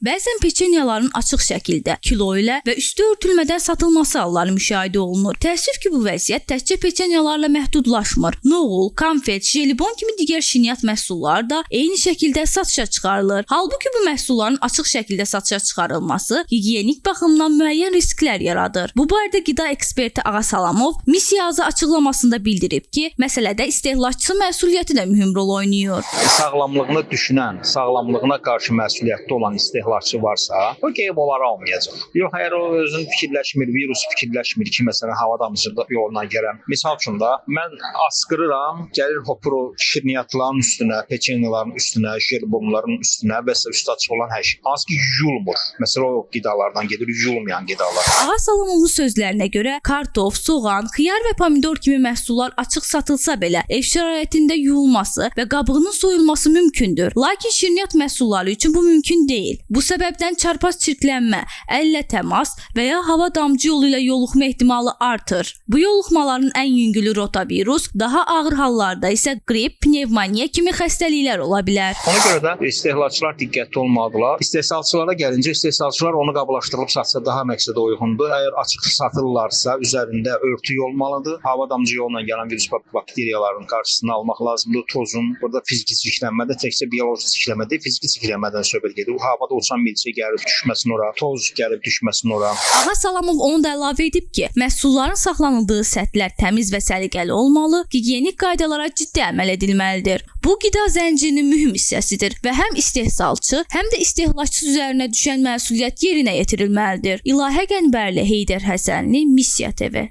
Bəzən peçenyaların açıq şəkildə, kilo ilə və üstü örtülmədən satılması halları müşahidə olunur. Təəssüf ki, bu vəziyyət təkcə peçenyalarla məhdudlaşmır. Noğul, konfet, jelibon kimi digər şirniyyat məhsulları da eyni şəkildə satışa çıxarılır. Halbuki bu məhsulların açıq şəkildə satışa çıxarılması gigiyenik baxımdan müəyyən risklər yaradır. Bu barədə qida eksperti Ağa Salamov missiyazı açıqlamasında bildirib ki, məsələdə istehlakçı məsuliyyəti də mühüm rol oynayır. Sağlamlığını düşünən, sağlamlığına qarşı məsuliyyətli olan istehlakçı varsa, o gəlib onları almayacaq. Yox, əgər o özün fikirləşmir, virus fikirləşmir ki, məsələn, hava damcılığı yoluna gələn. Misal üçün da mən asqırıram, gəlir hopur o şirniyyatların üstünə, peçenyaların üstünə, jelibonların üstünə və üstə açıq olan hər şey. Az ki, yuyulmur. Məsələn, o qidalardan gedir, yuyulmayan qidalar. Ağa Salamovun sözlərinə görə kartof, soğan, xiyar və pomidor kimi məhsullar açıq satılsa belə ev şəraitində yuyulması və qabığının soyulması mümkündür. Lakin şirniyyat məhsulları üçün bu mümkün deyil. Bu səbəbdən çarpaz çirklənmə, əllə təmas və ya hava damcı yolu ilə yoluxma ehtimalı artır. Bu yoluxmaların ən yüngülü rotavirus, daha ağır hallarda isə qrip, pnevmoniya kimi xəstəliklər ola bilər. Ona görə də istehlakçılar diqqətli olmalıdırlar. İstehsalçılara gəlincə, istehsalçılar onu qablaşdırılıb satsa daha məqsədə uyğundur. Əgər açıq satırlarsa, üzərində örtü olmalıdır. Hava damcı yolla gələn virus bakteriyaların qarşısını almaq lazımdır. Tozun, burada fiziki çirklənmədə təkcə bioloji çirklənmə deyil, fiziki çirklənmədən söhbət gedir. Havada uçan milçək gəlib düşməsin ora, toz gəlib düşməsin ora. Ağa Salamov onu da əlavə edib ki, məhsulların saxlanıldığı səthlər təmiz və səliqəli olmalı, gigiyenik qaydalara ciddi əməl edilməlidir. Bu qida zəncirinin mühüm hissəsidir və həm istehsalçı, həm də istehlakçı üzərinə düşən məsuliyyət yerinə yetirilməlidir. İlahə Qənbərli, Heydər Həsənli, Missiya TV.